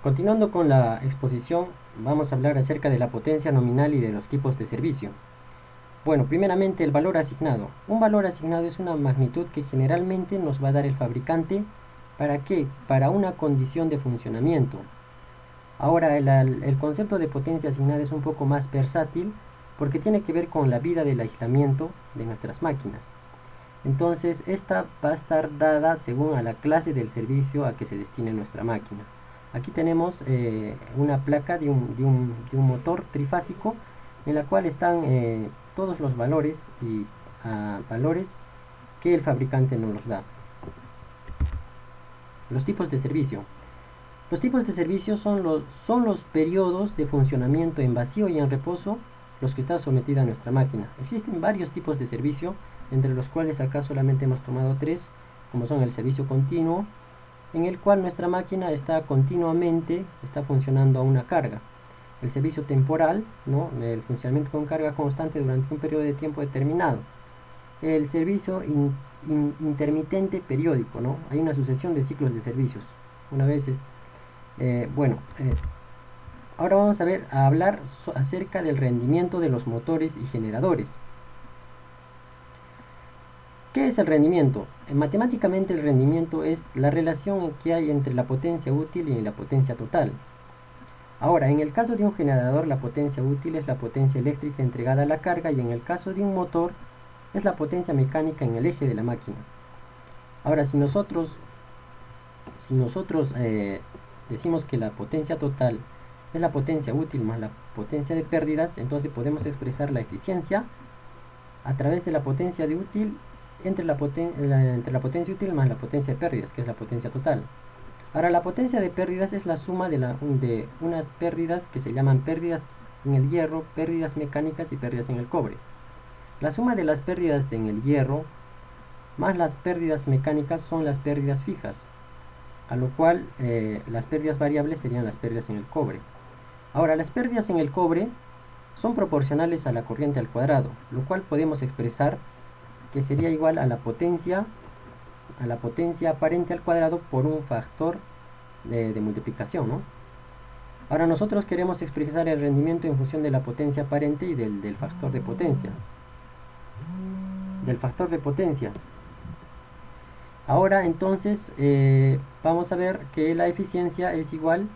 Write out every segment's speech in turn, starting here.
Continuando con la exposición, vamos a hablar acerca de la potencia nominal y de los tipos de servicio. Bueno, primeramente el valor asignado. Un valor asignado es una magnitud que generalmente nos va a dar el fabricante. ¿Para qué? Para una condición de funcionamiento. Ahora, el concepto de potencia asignada es un poco más versátil porque tiene que ver con la vida del aislamiento de nuestras máquinas. Entonces, esta va a estar dada según a la clase del servicio a que se destine nuestra máquina. Aquí tenemos una placa de un motor trifásico en la cual están todos los valores y valores que el fabricante nos los da. Los tipos de servicio. Los tipos de servicio son los periodos de funcionamiento en vacío y en reposo los que está sometida a nuestra máquina. Existen varios tipos de servicio, entre los cuales acá solamente hemos tomado tres, como son el servicio continuo, en el cual nuestra máquina está continuamente funcionando a una carga. El servicio temporal, ¿no? El funcionamiento con carga constante durante un periodo de tiempo determinado. El servicio intermitente periódico, ¿no? Hay una sucesión de ciclos de servicios. Una vez ahora vamos a hablar acerca del rendimiento de los motores y generadores. ¿Qué es el rendimiento? Matemáticamente el rendimiento es la relación que hay entre la potencia útil y la potencia total. Ahora, en el caso de un generador, la potencia útil es la potencia eléctrica entregada a la carga, y en el caso de un motor es la potencia mecánica en el eje de la máquina. Ahora, si nosotros decimos que la potencia total es la potencia útil más la potencia de pérdidas, entonces podemos expresar la eficiencia a través de la potencia de útil entre la potencia útil más la potencia de pérdidas, que es la potencia total. Ahora, la potencia de pérdidas es la suma de unas pérdidas que se llaman pérdidas en el hierro, pérdidas mecánicas y pérdidas en el cobre. La suma de las pérdidas en el hierro más las pérdidas mecánicas son las pérdidas fijas, a lo cual las pérdidas variables serían las pérdidas en el cobre. Ahora, las pérdidas en el cobre son proporcionales a la corriente al cuadrado, lo cual podemos expresar que sería igual a la potencia aparente al cuadrado por un factor de multiplicación, ¿no? Ahora nosotros queremos expresar el rendimiento en función de la potencia aparente y del factor de potencia. Ahora entonces vamos a ver que la eficiencia es igual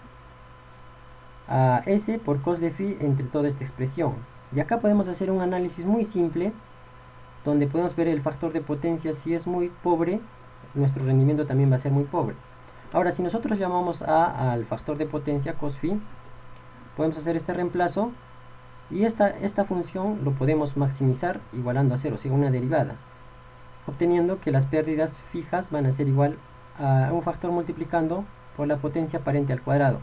a S por cos de phi entre toda esta expresión. Y acá podemos hacer un análisis muy simple, donde podemos ver el factor de potencia. Si es muy pobre, nuestro rendimiento también va a ser muy pobre. Ahora, si nosotros llamamos al factor de potencia cos phi, podemos hacer este reemplazo, y esta función lo podemos maximizar igualando a 0, o sea, una derivada, obteniendo que las pérdidas fijas van a ser igual a un factor multiplicando por la potencia aparente al cuadrado.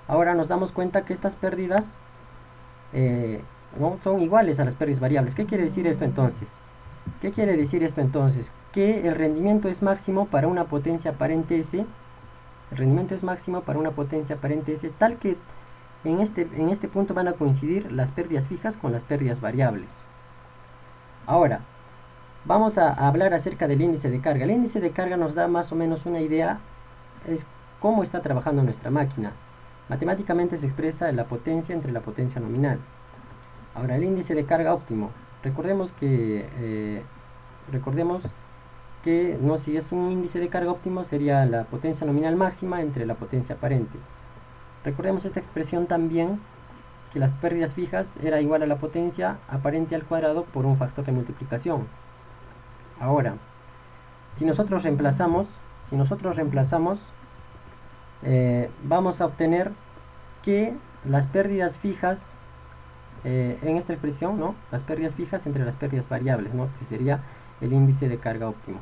Ahora nos damos cuenta que estas pérdidas no son iguales a las pérdidas variables. ¿Qué quiere decir esto entonces? Que el rendimiento es máximo para una potencia aparente S. El rendimiento es máximo para una potencia aparente S, tal que en este punto van a coincidir las pérdidas fijas con las pérdidas variables. Ahora, vamos a hablar acerca del índice de carga. El índice de carga nos da más o menos una idea, es cómo está trabajando nuestra máquina. Matemáticamente se expresa la potencia entre la potencia nominal. Ahora, el índice de carga óptimo. Recordemos que no, si es un índice de carga óptimo, sería la potencia nominal máxima entre la potencia aparente. Recordemos esta expresión también, que las pérdidas fijas era igual a la potencia aparente al cuadrado por un factor de multiplicación. Ahora, si nosotros reemplazamos, vamos a obtener que las pérdidas fijas en esta expresión, ¿no? Las pérdidas fijas entre las pérdidas variables, ¿no? Que sería el índice de carga óptimo.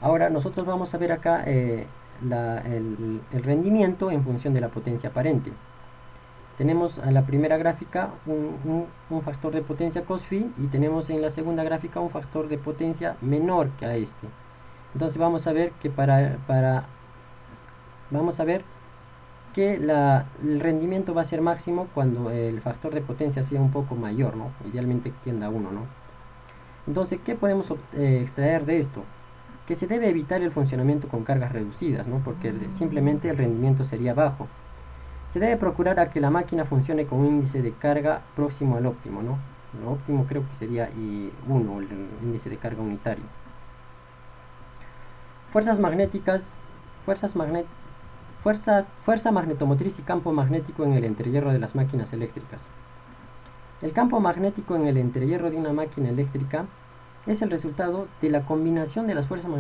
Ahora nosotros vamos a ver acá el rendimiento en función de la potencia aparente. Tenemos a la primera gráfica un factor de potencia cos phi, y tenemos en la segunda gráfica un factor de potencia menor que a este. Entonces vamos a ver que el rendimiento va a ser máximo cuando el factor de potencia sea un poco mayor, ¿no? Idealmente tienda a 1, ¿no? Entonces, ¿qué podemos extraer de esto? que se debe evitar el funcionamiento con cargas reducidas, ¿no? Porque simplemente el rendimiento sería bajo. Se debe procurar a que la máquina funcione con un índice de carga próximo al óptimo, ¿no? Lo óptimo creo que sería I1, el índice de carga unitario. Fuerzas magnéticas, fuerza magnetomotriz y campo magnético en el entrehierro de las máquinas eléctricas. El campo magnético en el entrehierro de una máquina eléctrica es el resultado de la combinación de las fuerzas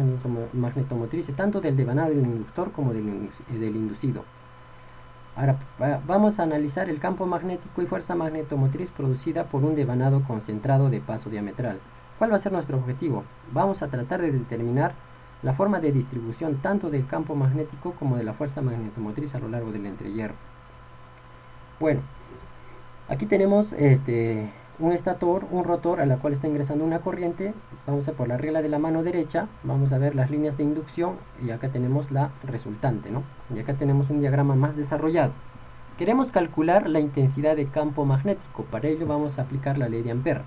magnetomotrices, tanto del devanado del inductor como del inducido. Ahora vamos a analizar el campo magnético y fuerza magnetomotriz producida por un devanado concentrado de paso diametral. ¿Cuál va a ser nuestro objetivo? Vamos a tratar de determinar la forma de distribución tanto del campo magnético como de la fuerza magnetomotriz a lo largo del entrehierro. Bueno, aquí tenemos un estator, un rotor a la cual está ingresando una corriente. Vamos a por la regla de la mano derecha, vamos a ver las líneas de inducción y acá tenemos la resultante, ¿no? Y acá tenemos un diagrama más desarrollado. Queremos calcular la intensidad de campo magnético. Para ello vamos a aplicar la ley de Ampère,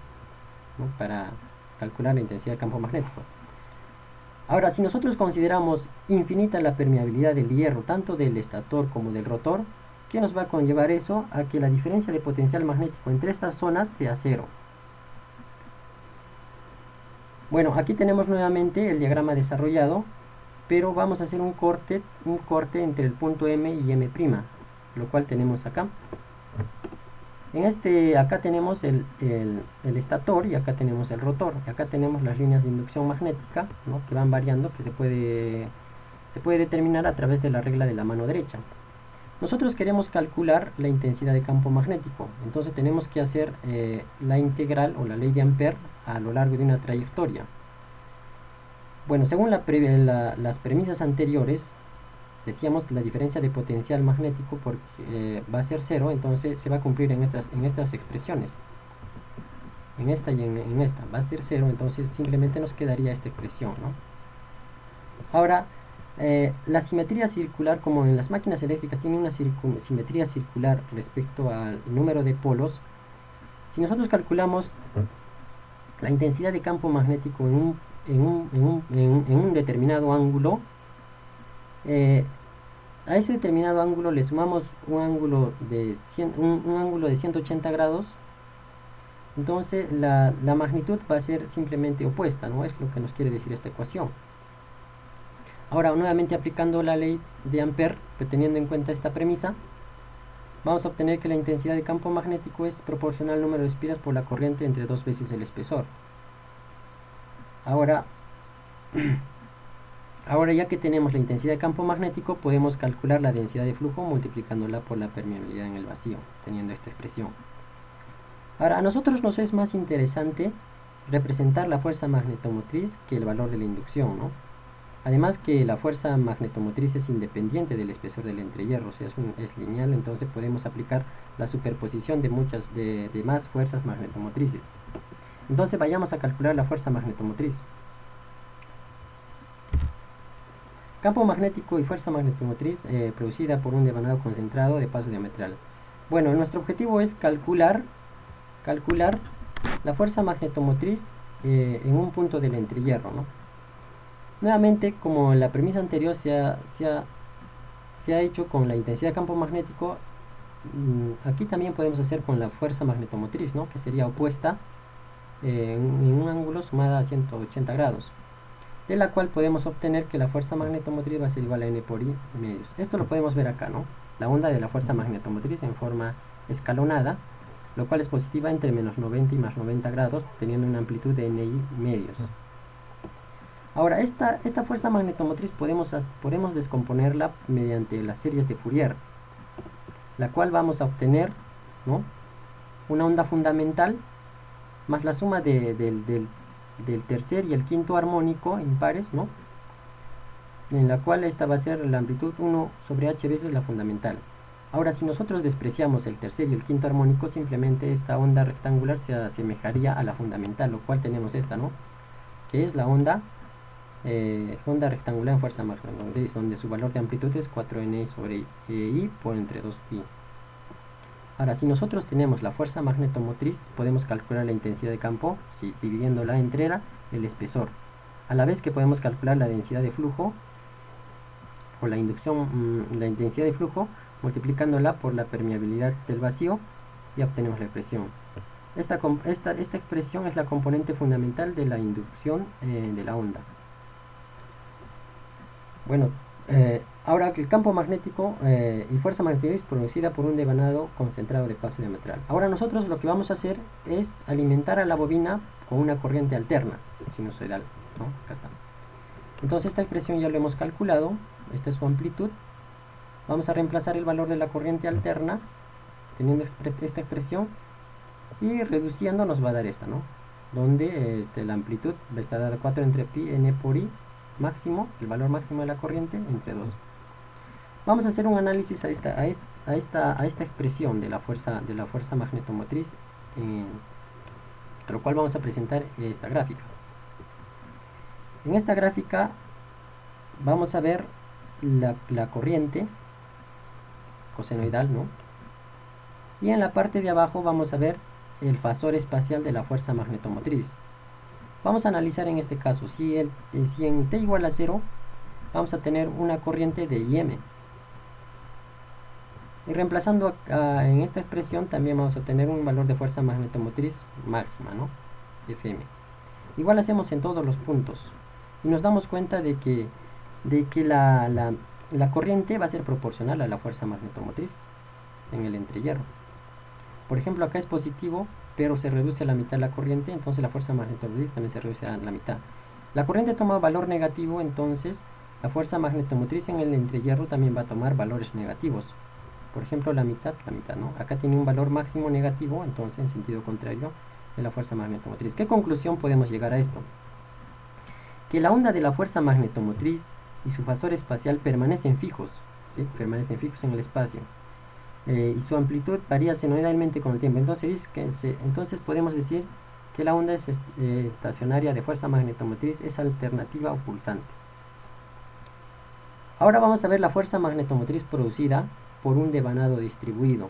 ¿no? Para calcular la intensidad de campo magnético. Ahora, si nosotros consideramos infinita la permeabilidad del hierro, tanto del estator como del rotor, ¿qué nos va a conllevar eso? A que la diferencia de potencial magnético entre estas zonas sea cero. Bueno, aquí tenemos nuevamente el diagrama desarrollado, pero vamos a hacer un corte entre el punto M y M', lo cual tenemos acá. Acá tenemos el estator y acá tenemos el rotor. Y acá tenemos las líneas de inducción magnética, ¿no? Que van variando, que se puede determinar a través de la regla de la mano derecha. Nosotros queremos calcular la intensidad de campo magnético, entonces tenemos que hacer la integral o la ley de Ampère a lo largo de una trayectoria. Bueno, según las premisas anteriores, decíamos que la diferencia de potencial magnético va a ser cero, entonces se va a cumplir en estas expresiones. En esta y en esta va a ser cero, entonces simplemente nos quedaría esta expresión, ¿no? Ahora, la simetría circular, como en las máquinas eléctricas tiene una simetría circular respecto al número de polos, si nosotros calculamos la intensidad de campo magnético en un determinado ángulo, a ese determinado ángulo le sumamos un ángulo de 180 grados, entonces la magnitud va a ser simplemente opuesta, ¿no? Es lo que nos quiere decir esta ecuación. Ahora, nuevamente aplicando la ley de Ampère, teniendo en cuenta esta premisa, vamos a obtener que la intensidad de campo magnético es proporcional al número de espiras por la corriente entre 2 veces el espesor. Ahora ya que tenemos la intensidad de campo magnético, podemos calcular la densidad de flujo multiplicándola por la permeabilidad en el vacío, teniendo esta expresión. Ahora, a nosotros nos es más interesante representar la fuerza magnetomotriz que el valor de la inducción, ¿no? Además que la fuerza magnetomotriz es independiente del espesor del entrehierro, o sea, es lineal, entonces podemos aplicar la superposición de más fuerzas magnetomotrices. Entonces vayamos a calcular la fuerza magnetomotriz. Campo magnético y fuerza magnetomotriz producida por un devanado concentrado de paso diametral. Bueno, nuestro objetivo es calcular la fuerza magnetomotriz en un punto del entrehierro, ¿no? Nuevamente, como en la premisa anterior se ha hecho con la intensidad de campo magnético, aquí también podemos hacer con la fuerza magnetomotriz, ¿no? Que sería opuesta en un ángulo sumada a 180 grados, de la cual podemos obtener que la fuerza magnetomotriz va a ser igual a n por i medios. Esto lo podemos ver acá, ¿no? La onda de la fuerza magnetomotriz en forma escalonada, lo cual es positiva entre menos 90 y más 90 grados, teniendo una amplitud de ni medios. Ahora, esta fuerza magnetomotriz podemos descomponerla mediante las series de Fourier, la cual vamos a obtener, ¿no?, una onda fundamental más la suma del tercer y el quinto armónico impares, ¿no?, en la cual esta va a ser la amplitud 1 sobre h veces la fundamental. Ahora, si nosotros despreciamos el tercer y el quinto armónico, simplemente esta onda rectangular se asemejaría a la fundamental, lo cual tenemos esta, ¿no?, que es la onda rectangular en fuerza magnetomotriz, donde su valor de amplitud es 4n sobre i por entre 2pi. Ahora, si nosotros tenemos la fuerza magnetomotriz, podemos calcular la intensidad de campo dividiéndola entre el espesor. a la vez que podemos calcular la densidad de flujo o la inducción, la intensidad de flujo, multiplicándola por la permeabilidad del vacío, y obtenemos la expresión. Esta expresión es la componente fundamental de la inducción de la onda. Bueno, ahora el campo magnético y fuerza magnética es producida por un devanado concentrado de paso diametral. Ahora nosotros lo que vamos a hacer es alimentar a la bobina con una corriente alterna, sinusoidal, ¿no? Acá está. Entonces esta expresión ya lo hemos calculado, esta es su amplitud. Vamos a reemplazar el valor de la corriente alterna, teniendo esta expresión, y reduciendo nos va a dar esta, ¿no? Donde la amplitud va a estar dada 4 entre pi n por i máximo, el valor máximo de la corriente, entre 2. Vamos a hacer un análisis a esta expresión de la fuerza magnetomotriz, a lo cual vamos a presentar esta gráfica. En esta gráfica vamos a ver la corriente cosenoidal, ¿no? Y en la parte de abajo vamos a ver el fasor espacial de la fuerza magnetomotriz. Vamos a analizar en este caso, si en t igual a 0, vamos a tener una corriente de IM. Y reemplazando en esta expresión también vamos a tener un valor de fuerza magnetomotriz máxima, ¿no? Fm. Igual hacemos en todos los puntos. Y nos damos cuenta de que la corriente va a ser proporcional a la fuerza magnetomotriz en el entrehierro. Por ejemplo, acá es positivo, pero se reduce a la mitad la corriente, entonces la fuerza magnetomotriz también se reduce a la mitad. La corriente toma valor negativo, entonces la fuerza magnetomotriz en el entrehierro también va a tomar valores negativos. Por ejemplo, la mitad, ¿no? Acá tiene un valor máximo negativo, entonces en sentido contrario de la fuerza magnetomotriz. ¿Qué conclusión podemos llegar a esto? Que la onda de la fuerza magnetomotriz y su fasor espacial permanecen fijos, ¿sí? Permanecen fijos en el espacio. Y su amplitud varía senoidalmente con el tiempo. Entonces podemos decir que la onda estacionaria de fuerza magnetomotriz es alternativa o pulsante. Ahora vamos a ver la fuerza magnetomotriz producida por un devanado distribuido.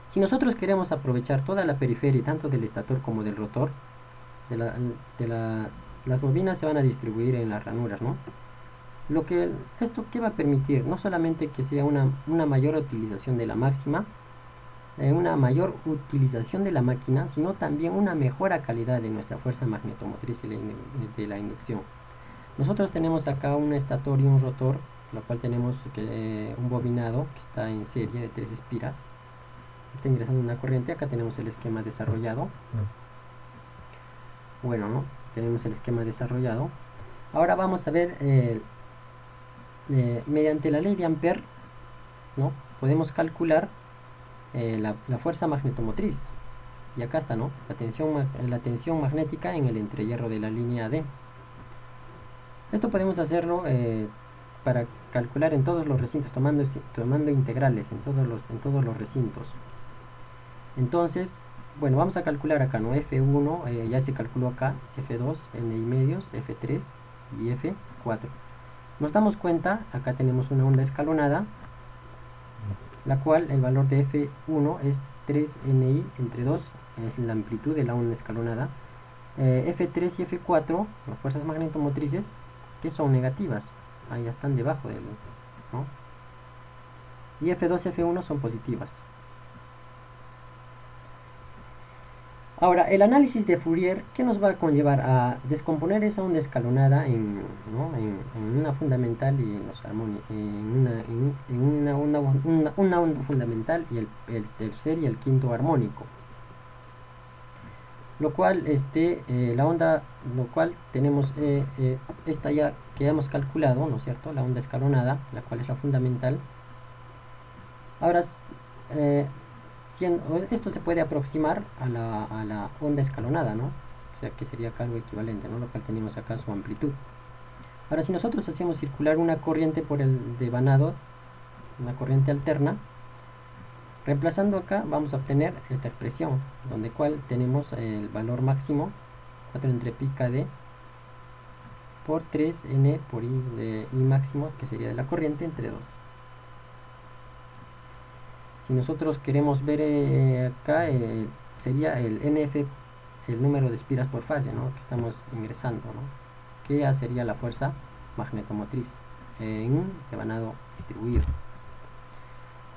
Si nosotros queremos aprovechar toda la periferia, tanto del estator como del rotor, las bobinas se van a distribuir en las ranuras, ¿no? ¿Esto qué va a permitir? No solamente que sea una mayor utilización de la máxima, una mayor utilización de la máquina, sino también una mejora calidad de nuestra fuerza magnetomotriz y de la inducción. Nosotros tenemos acá un estator y un rotor, lo cual tenemos un bobinado que está en serie de 3 espiras. Está ingresando una corriente. Acá tenemos el esquema desarrollado. Bueno, ¿no? Tenemos el esquema desarrollado. Ahora vamos a ver mediante la ley de Ampère, ¿no? Podemos calcular la fuerza magnetomotriz. Y acá está, ¿no? La tensión magnética en el entrehierro de la línea D. Esto podemos hacerlo para calcular en todos los recintos, tomando integrales en todos los recintos. Entonces, bueno, vamos a calcular acá, ¿no? F1 ya se calculó acá, F2, N y medios, F3 y F4. Nos damos cuenta, acá tenemos una onda escalonada, la cual el valor de F1 es 3NI entre 2, es la amplitud de la onda escalonada. F3 y F4, las fuerzas magnetomotrices, que son negativas, ahí ya están debajo del, ¿no? Y F2 y F1 son positivas. Ahora, el análisis de Fourier, ¿qué nos va a conllevar? A descomponer esa onda escalonada en una fundamental y en los armónicos, en una onda fundamental y el tercer y el quinto armónico. Lo cual, tenemos esta ya que hemos calculado, ¿no es cierto? La onda escalonada, la cual es la fundamental. Ahora, esto se puede aproximar a la onda escalonada, ¿no? O sea que sería acá algo equivalente, ¿no? Lo cual tenemos acá su amplitud. Ahora, si nosotros hacemos circular una corriente por el devanado, una corriente alterna, reemplazando acá vamos a obtener esta expresión, donde cual tenemos el valor máximo, 4 entre pi kd por 3n por i de i máximo, que sería de la corriente, entre 2. Si nosotros queremos ver acá, sería el NF, el número de espiras por fase, ¿no? Que estamos ingresando, ¿no? que A sería la fuerza magnetomotriz en un devanado distribuido.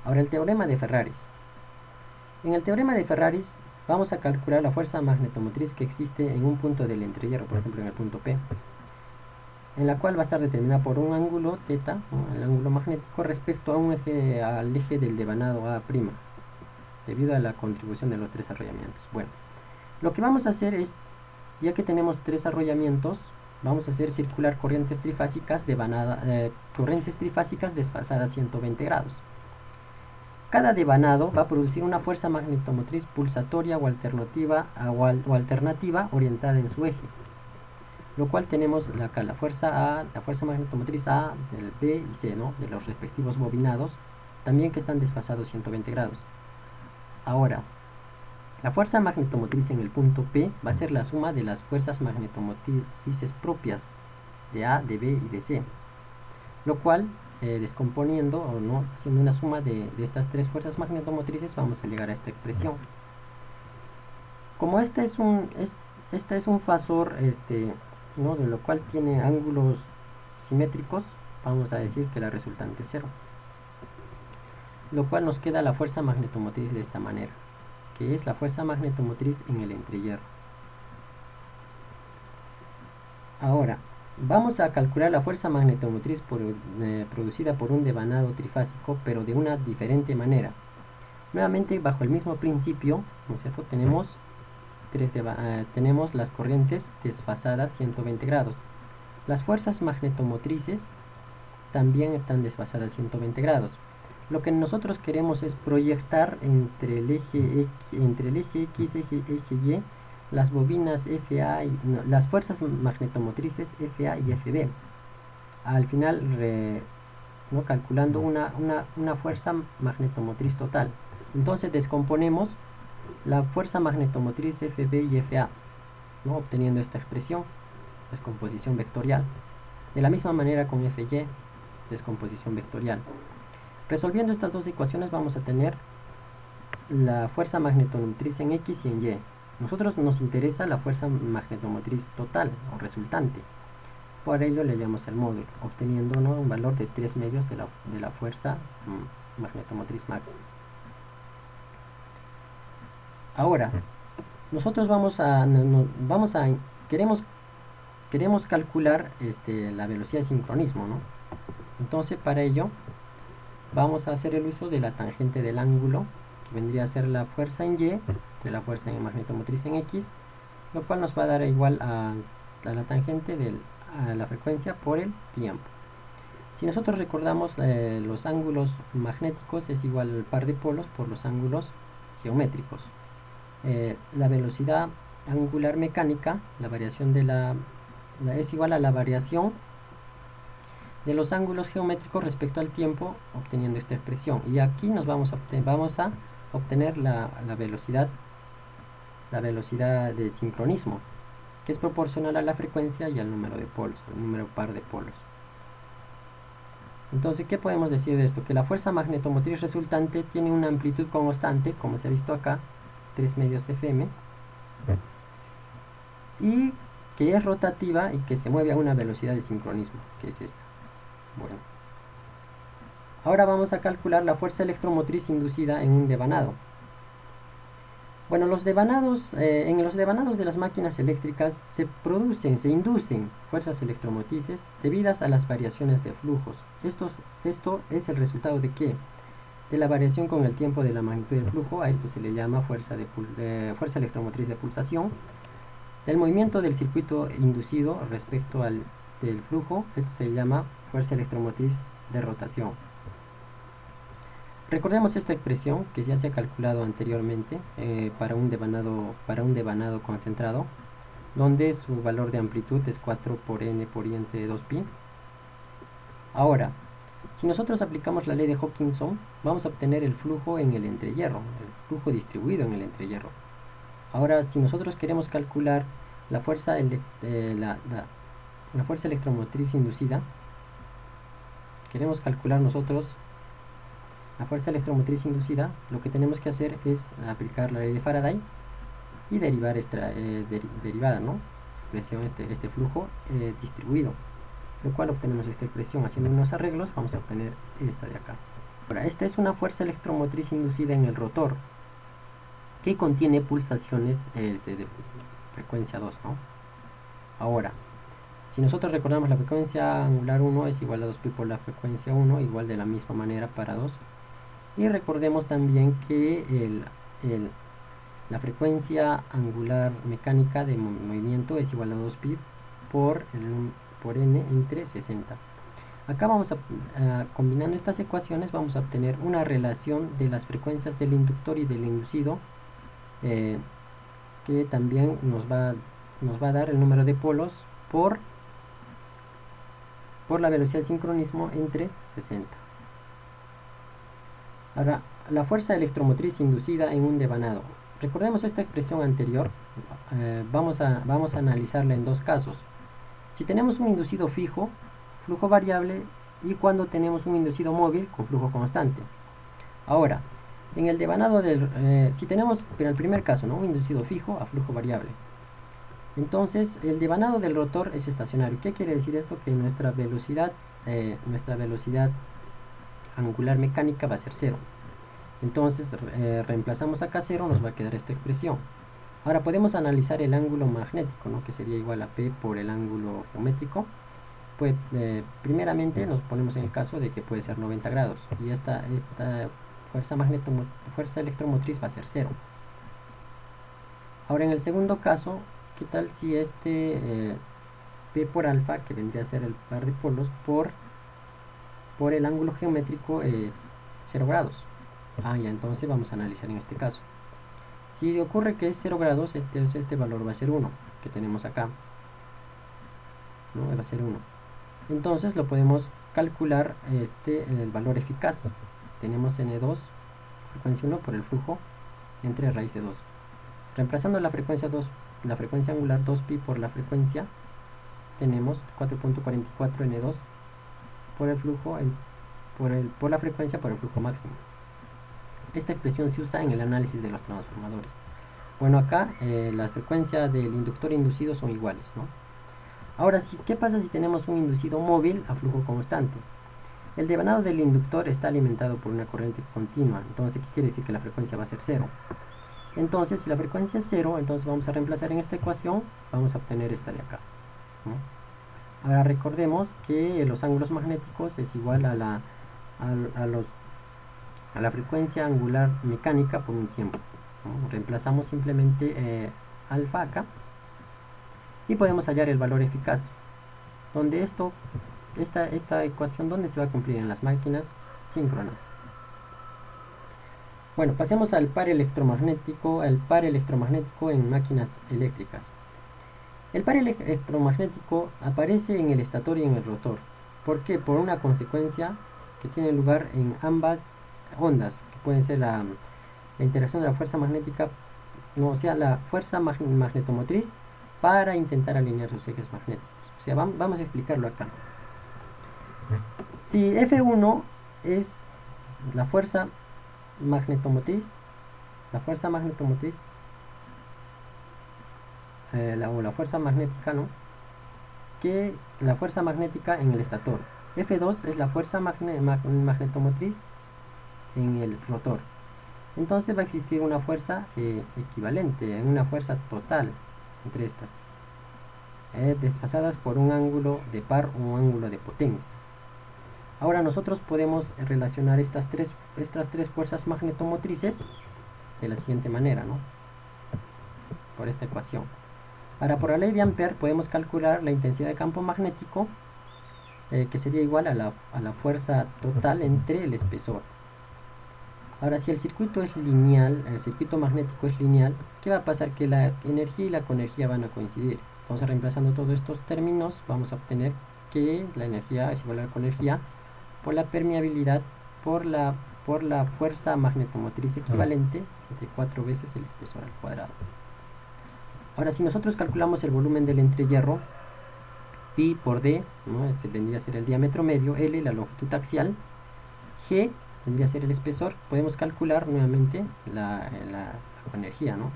Ahora el teorema de Ferraris. En el teorema de Ferraris vamos a calcular la fuerza magnetomotriz que existe en un punto del entrehierro, por ejemplo en el punto P, en la cual va a estar determinada por un ángulo θ, ¿no?, el ángulo magnético, respecto a al eje del devanado A', debido a la contribución de los tres arrollamientos. Bueno, lo que vamos a hacer es, ya que tenemos tres arrollamientos, vamos a hacer circular corrientes trifásicas desfasadas 120 grados. Cada devanado va a producir una fuerza magnetomotriz pulsatoria o alternativa orientada en su eje, lo cual tenemos acá la fuerza magnetomotriz A, del B y C, ¿no?, de los respectivos bobinados, también que están desfasados 120 grados. Ahora, la fuerza magnetomotriz en el punto P va a ser la suma de las fuerzas magnetomotrices propias de A, de B y de C, lo cual, descomponiendo o no, haciendo una suma de estas tres fuerzas magnetomotrices, vamos a llegar a esta expresión. Como este es un fasor, ¿no?, de lo cual tiene ángulos simétricos, vamos a decir que la resultante es 0, lo cual nos queda la fuerza magnetomotriz de esta manera, que es la fuerza magnetomotriz en el entrehierro. Ahora, vamos a calcular la fuerza magnetomotriz producida por un devanado trifásico, pero de una diferente manera. Nuevamente, bajo el mismo principio, ¿no es cierto?, tenemos las corrientes desfasadas 120 grados. Las fuerzas magnetomotrices también están desfasadas 120 grados. Lo que nosotros queremos es proyectar entre el eje X, eje Y, las bobinas las fuerzas magnetomotrices FA y FB. Al final, ¿no?, calculando una fuerza magnetomotriz total. Entonces descomponemos la fuerza magnetomotriz FB y FA, ¿no?, obteniendo esta expresión, descomposición vectorial. De la misma manera con FY, descomposición vectorial. Resolviendo estas dos ecuaciones vamos a tener la fuerza magnetomotriz en X y en Y. Nosotros nos interesa la fuerza magnetomotriz total o resultante. Por ello le llamamos el módulo, obteniendo, ¿no?, un valor de 3/2 de la fuerza magnetomotriz máxima. Ahora, nosotros queremos calcular la velocidad de sincronismo, ¿no? Entonces, para ello vamos a hacer el uso de la tangente del ángulo, que vendría a ser la fuerza en Y, de la fuerza magnetomotriz en X, lo cual nos va a dar igual a la tangente a la frecuencia por el tiempo. Si nosotros recordamos, los ángulos magnéticos es igual al par de polos por los ángulos geométricos. La velocidad angular mecánica, la variación es igual a la variación de los ángulos geométricos respecto al tiempo, obteniendo esta expresión. Y aquí nos vamos a obtener la velocidad de sincronismo, que es proporcional a la frecuencia y al número de polos, el número par de polos. Entonces, ¿qué podemos decir de esto? Que la fuerza magnetomotriz resultante tiene una amplitud constante, como se ha visto acá, 3/2 Fm, y que es rotativa y que se mueve a una velocidad de sincronismo, que es esta. Bueno, ahora vamos a calcular la fuerza electromotriz inducida en un devanado. Bueno, en los devanados de las máquinas eléctricas se inducen fuerzas electromotrices debidas a las variaciones de flujos. Esto es el resultado de ¿qué? De la variación con el tiempo de la magnitud del flujo. A esto se le llama fuerza electromotriz de pulsación. El movimiento del circuito inducido respecto del flujo, esto se llama fuerza electromotriz de rotación. Recordemos esta expresión que ya se ha calculado anteriormente para un devanado concentrado, donde su valor de amplitud es 4 por n por i entre 2pi. Ahora, si nosotros aplicamos la ley de Hopkinson, vamos a obtener el flujo en el entrehierro, el flujo distribuido en el entrehierro. Ahora, si nosotros queremos calcular la fuerza electromotriz inducida, lo que tenemos que hacer es aplicar la ley de Faraday y derivar esta derivada, ¿no? expresión, este flujo distribuido, lo cual obtenemos esta expresión. Haciendo unos arreglos vamos a obtener esta de acá. Ahora, esta es una fuerza electromotriz inducida en el rotor que contiene pulsaciones de frecuencia 2, ¿no? Ahora, si nosotros recordamos, la frecuencia angular 1 es igual a 2pi por la frecuencia 1, igual de la misma manera para 2. Y recordemos también que la frecuencia angular mecánica de movimiento es igual a 2pi por n entre 60. Acá vamos combinando estas ecuaciones vamos a obtener una relación de las frecuencias del inductor y del inducido, que también nos va a dar el número de polos por la velocidad de sincronismo entre 60. Ahora, la fuerza electromotriz inducida en un devanado. Recordemos esta expresión anterior. Vamos a analizarla en dos casos. Si tenemos un inducido fijo, flujo variable, y cuando tenemos un inducido móvil con flujo constante. Ahora, en el devanado si tenemos, en el primer caso, ¿no?, un inducido fijo a flujo variable, entonces el devanado del rotor es estacionario. ¿Qué quiere decir esto? Que nuestra velocidad angular mecánica va a ser 0. Entonces reemplazamos acá 0, nos va a quedar esta expresión. Ahora podemos analizar el ángulo magnético, ¿no?, que sería igual a P por el ángulo geométrico. Pues primeramente nos ponemos en el caso de que puede ser 90 grados y esta fuerza electromotriz va a ser 0. Ahora, en el segundo caso, ¿qué tal si P por alfa, que vendría a ser el par de polos, por el ángulo geométrico es 0 grados? Ya, entonces vamos a analizar en este caso. Si ocurre que es 0 grados, este valor va a ser 1, que tenemos acá, ¿no? Va a ser 1. Entonces lo podemos calcular el valor eficaz. Tenemos n2, frecuencia 1, por el flujo entre raíz de 2. Reemplazando la frecuencia angular 2pi por la frecuencia, tenemos 4.44 n2 por el flujo, por la frecuencia por el flujo máximo. Esta expresión se usa en el análisis de los transformadores. Bueno, acá la frecuencia del inductor inducido son iguales, ¿no? Ahora sí, ¿qué pasa si tenemos un inducido móvil a flujo constante? El devanado del inductor está alimentado por una corriente continua. Entonces, ¿qué quiere decir? Que la frecuencia va a ser 0. Entonces, si la frecuencia es 0, entonces vamos a reemplazar en esta ecuación, vamos a obtener esta de acá, ¿no? Ahora recordemos que los ángulos magnéticos es igual a la frecuencia angular mecánica por un tiempo, ¿no? Reemplazamos simplemente alfa acá y podemos hallar el valor eficaz, donde esta ecuación, ¿dónde se va a cumplir? En las máquinas síncronas. Bueno, pasemos al par electromagnético en máquinas eléctricas. El par electromagnético aparece en el estator y en el rotor. ¿Por qué? Por una consecuencia que tiene lugar en ambas ondas, que pueden ser la interacción de la fuerza magnética, la fuerza magnetomotriz para intentar alinear sus ejes magnéticos. O sea, vamos a explicarlo acá. Si F1 es la fuerza magnetomotriz, la fuerza magnética, ¿no?, que la fuerza magnética en el estator. F2 es la fuerza magnetomotriz en el rotor. Entonces va a existir una fuerza equivalente, una fuerza total entre estas, desplazadas por un ángulo de par o un ángulo de potencia. Ahora nosotros podemos relacionar estas tres fuerzas magnetomotrices de la siguiente manera, ¿no?, por esta ecuación. Ahora, por la ley de Ampère podemos calcular la intensidad de campo magnético, que sería igual a la fuerza total entre el espesor. Ahora, si el circuito es lineal, el circuito magnético es lineal, ¿qué va a pasar? Que la energía y la coenergía van a coincidir. Entonces, reemplazando todos estos términos, vamos a obtener que la energía es igual a la coenergía por la permeabilidad por la fuerza magnetomotriz equivalente de 4 veces el espesor al cuadrado. Ahora, si nosotros calculamos el volumen del entrehierro, pi por d, ¿no?, este vendría a ser el diámetro medio, L la longitud axial, G vendría a ser el espesor, podemos calcular nuevamente la energía, ¿no?,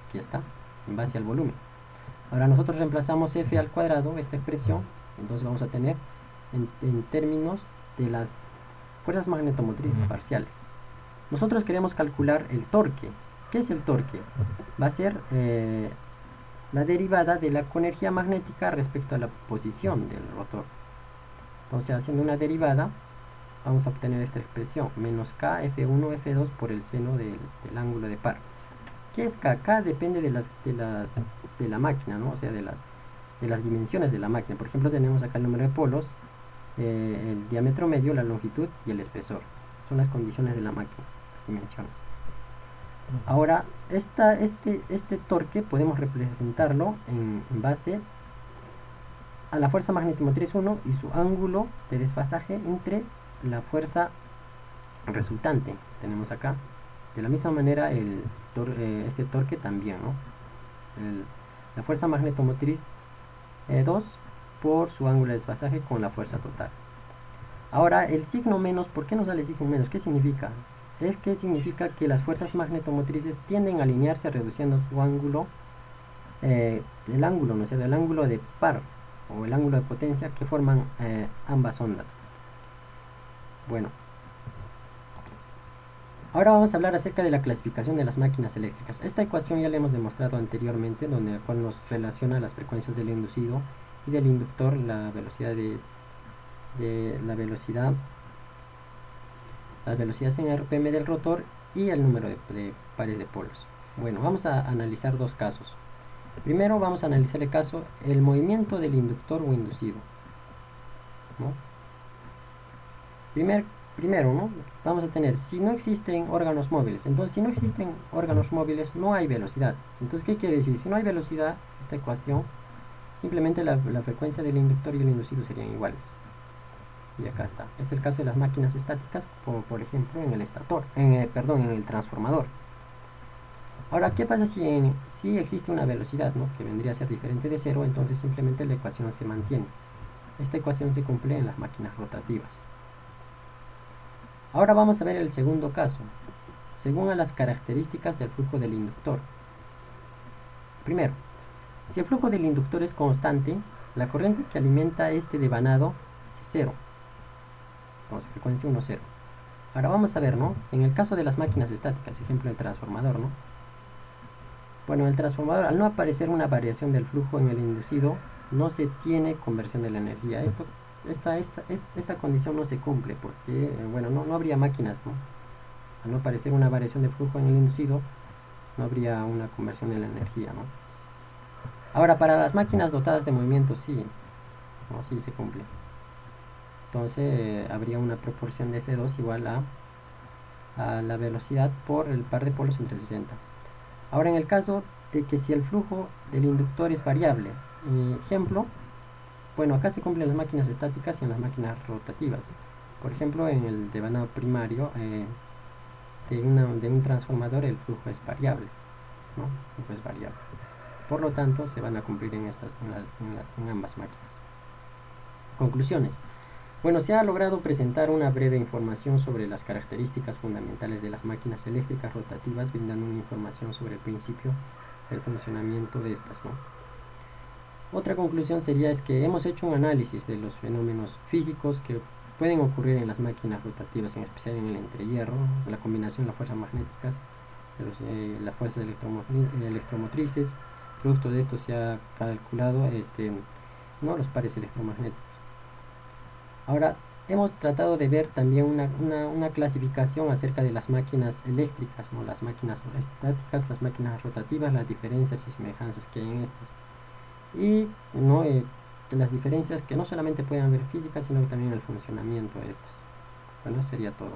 aquí está, en base al volumen. Ahora nosotros reemplazamos f al cuadrado, esta expresión, entonces vamos a tener en términos de las fuerzas magnetomotrices parciales. Nosotros queremos calcular el torque. ¿Qué es el torque? Va a ser la derivada de la coenergía magnética respecto a la posición del rotor. Entonces, haciendo una derivada, vamos a obtener esta expresión, menos K F1 F2 por el seno del ángulo de par. ¿Qué es K? K depende de la máquina, ¿no? O sea, de las dimensiones de la máquina. Por ejemplo, tenemos acá el número de polos, el diámetro medio, la longitud y el espesor. Son las condiciones de la máquina, las dimensiones. Ahora, este torque podemos representarlo en base a la fuerza magnetomotriz 1 y su ángulo de desfasaje entre la fuerza resultante. Tenemos acá. De la misma manera, este torque también, ¿no? La fuerza magnetomotriz 2 por su ángulo de desfasaje con la fuerza total. Ahora, el signo menos, ¿por qué nos sale signo menos? ¿Qué significa? Es que significa que las fuerzas magnetomotrices tienden a alinearse reduciendo su ángulo, el ángulo, ¿no es cierto? El ángulo de par o el ángulo de potencia que forman ambas ondas. Bueno, ahora vamos a hablar acerca de la clasificación de las máquinas eléctricas. Esta ecuación ya la hemos demostrado anteriormente, donde cual nos relaciona las frecuencias del inducido y del inductor, la velocidad las velocidades en RPM del rotor y el número de pares de polos. Bueno, vamos a analizar dos casos. Primero vamos a analizar el caso, el movimiento del inductor o inducido, ¿no? Primero, ¿no? Vamos a tener, si no existen órganos móviles, entonces si no existen órganos móviles no hay velocidad. Entonces, ¿qué quiere decir? Si no hay velocidad, esta ecuación, simplemente la frecuencia del inductor y el inducido serían iguales. Y acá está. Es el caso de las máquinas estáticas, como por ejemplo en el en el transformador. Ahora, ¿qué pasa si existe una velocidad, ¿no? Que vendría a ser diferente de cero? Entonces simplemente la ecuación se mantiene. Esta ecuación se cumple en las máquinas rotativas. Ahora vamos a ver el segundo caso, según a las características del flujo del inductor. Primero, si el flujo del inductor es constante, la corriente que alimenta este devanado es cero. Entonces, frecuencia 1, 0. Ahora vamos a ver, ¿no? Si en el caso de las máquinas estáticas, ejemplo el transformador, ¿no? Bueno, el transformador, al no aparecer una variación del flujo en el inducido, no se tiene conversión de la energía. Esta condición no se cumple porque, bueno, no habría máquinas, ¿no? Al no aparecer una variación de flujo en el inducido, no habría una conversión de la energía, ¿no? Ahora, para las máquinas dotadas de movimiento, sí, ¿no? Sí se cumple. Entonces, habría una proporción de F2 igual a la velocidad por el par de polos entre 60. Ahora, en el caso de que si el flujo del inductor es variable, ejemplo, bueno, acá se cumplen las máquinas estáticas y en las máquinas rotativas. Por ejemplo, en el devanado primario de un transformador el flujo es variable, ¿no? El flujo es variable. Por lo tanto, se van a cumplir en ambas máquinas. Conclusiones. Bueno, se ha logrado presentar una breve información sobre las características fundamentales de las máquinas eléctricas rotativas, brindando una información sobre el principio del funcionamiento de estas, ¿no? Otra conclusión sería es que hemos hecho un análisis de los fenómenos físicos que pueden ocurrir en las máquinas rotativas, en especial en el entrehierro, la combinación de las fuerzas magnéticas, las fuerzas electromotrices. Producto de esto se ha calculado ¿no? los pares electromagnéticos. Ahora, hemos tratado de ver también una clasificación acerca de las máquinas eléctricas, ¿no? Las máquinas estáticas, las máquinas rotativas, las diferencias y semejanzas que hay en estas. Y ¿no? Las diferencias que no solamente pueden haber físicas, sino también el funcionamiento de estas. Bueno, eso sería todo.